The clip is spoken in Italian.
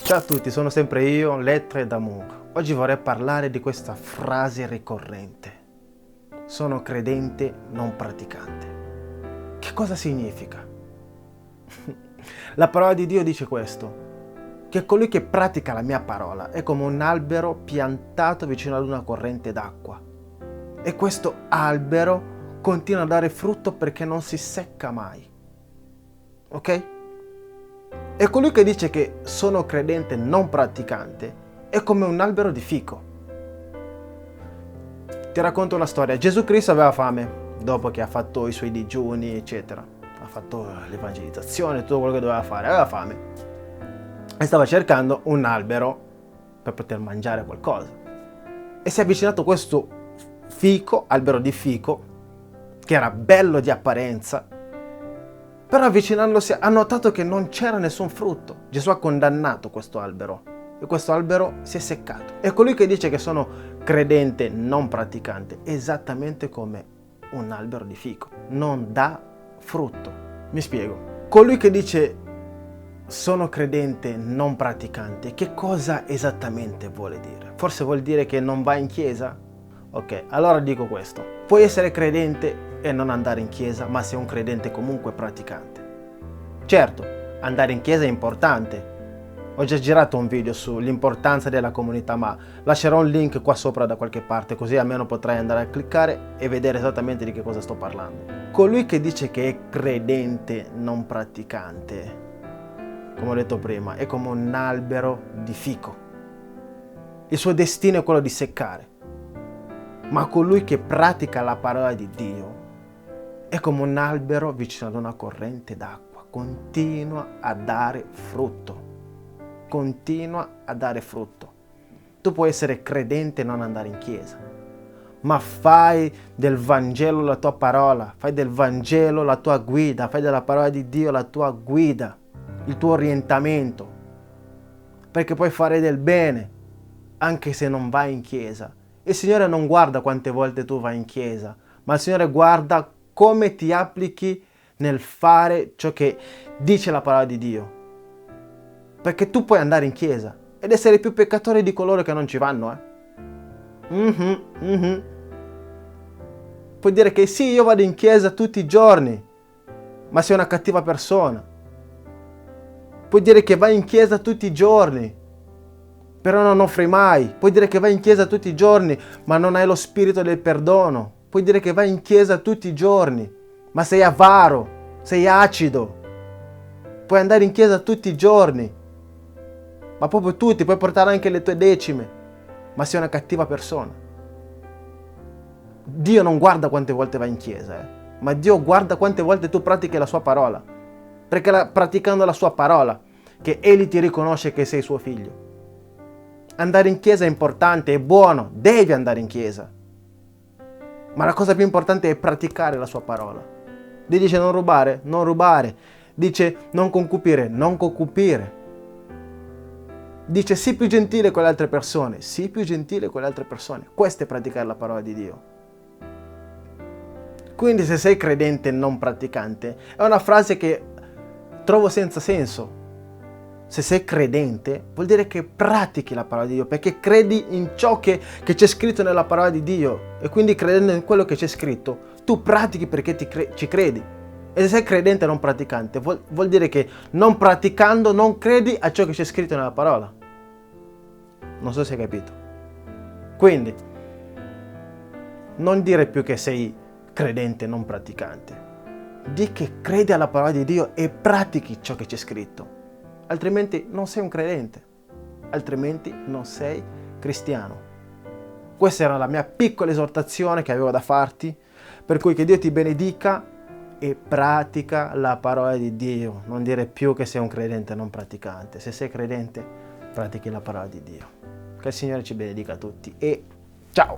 Ciao a tutti, sono sempre io, Lettre d'Amour. Oggi vorrei parlare di questa frase ricorrente. Sono credente non praticante. Che cosa significa? La parola di Dio dice questo, che colui che pratica la mia parola è come un albero piantato vicino ad una corrente d'acqua. E questo albero continua a dare frutto perché non si secca mai. Ok? E colui che dice che sono credente non praticante è come un albero di fico. Ti racconto una storia. Gesù Cristo aveva fame dopo che ha fatto i suoi digiuni, eccetera. Ha fatto l'evangelizzazione, tutto quello che doveva fare. Aveva fame e stava cercando un albero per poter mangiare qualcosa. E si è avvicinato a questo fico, albero di fico, che era bello di apparenza. Però avvicinandosi ha notato che non c'era nessun frutto. Gesù ha condannato questo albero e questo albero si è seccato. E colui che dice che sono credente non praticante è esattamente come un albero di fico. Non dà frutto. Mi spiego. Colui che dice sono credente non praticante, che cosa esattamente vuole dire? Forse vuol dire che non va in chiesa? Ok, allora dico questo. Puoi essere credente e non andare in chiesa, ma sei un credente comunque praticante. Certo, andare in chiesa è importante. Ho già girato un video sull'importanza della comunità, ma lascerò un link qua sopra da qualche parte, così almeno potrai andare a cliccare e vedere esattamente di che cosa sto parlando. Colui che dice che è credente non praticante, come ho detto prima, è come un albero di fico. Il suo destino è quello di seccare. Ma colui che pratica la parola di Dio è come un albero vicino ad una corrente d'acqua, continua a dare frutto, continua a dare frutto. Tu puoi essere credente e non andare in chiesa, ma fai del Vangelo la tua parola, fai del Vangelo la tua guida, fai della parola di Dio la tua guida, il tuo orientamento, perché puoi fare del bene anche se non vai in chiesa. Il Signore non guarda quante volte tu vai in chiesa, ma il Signore guarda come ti applichi nel fare ciò che dice la parola di Dio. Perché tu puoi andare in chiesa ed essere più peccatore di coloro che non ci vanno. Puoi dire che sì, io vado in chiesa tutti i giorni, ma sei una cattiva persona. Puoi dire che vai in chiesa tutti i giorni, però non offri mai. Puoi dire che vai in chiesa tutti i giorni, ma non hai lo spirito del perdono. Puoi dire che vai in chiesa tutti i giorni, ma sei avaro, sei acido. Puoi andare in chiesa tutti i giorni, ma proprio tutti, puoi portare anche le tue decime, ma sei una cattiva persona. Dio non guarda quante volte vai in chiesa, ma Dio guarda quante volte tu pratichi la sua parola. Perché praticando la sua parola, che Egli ti riconosce che sei suo figlio. Andare in chiesa è importante, è buono, devi andare in chiesa. Ma la cosa più importante è praticare la sua parola. Dio dice non rubare, non rubare. Dice non concupire, non concupire. Dice sii più gentile con le altre persone, sii più gentile con le altre persone. Questo è praticare la parola di Dio. Quindi se sei credente non praticante, è una frase che trovo senza senso. Se sei credente, vuol dire che pratichi la parola di Dio, perché credi in ciò che c'è scritto nella parola di Dio. E quindi credendo in quello che c'è scritto, tu pratichi perché ci credi. E se sei credente non praticante, vuol dire che non praticando non credi a ciò che c'è scritto nella parola. Non so se hai capito. Quindi, non dire più che sei credente non praticante. Di che credi alla parola di Dio e pratichi ciò che c'è scritto. Altrimenti non sei un credente, altrimenti non sei cristiano. Questa era la mia piccola esortazione che avevo da farti, per cui che Dio ti benedica e pratica la parola di Dio. Non dire più che sei un credente non praticante. Se sei credente, pratichi la parola di Dio. Che il Signore ci benedica tutti e ciao!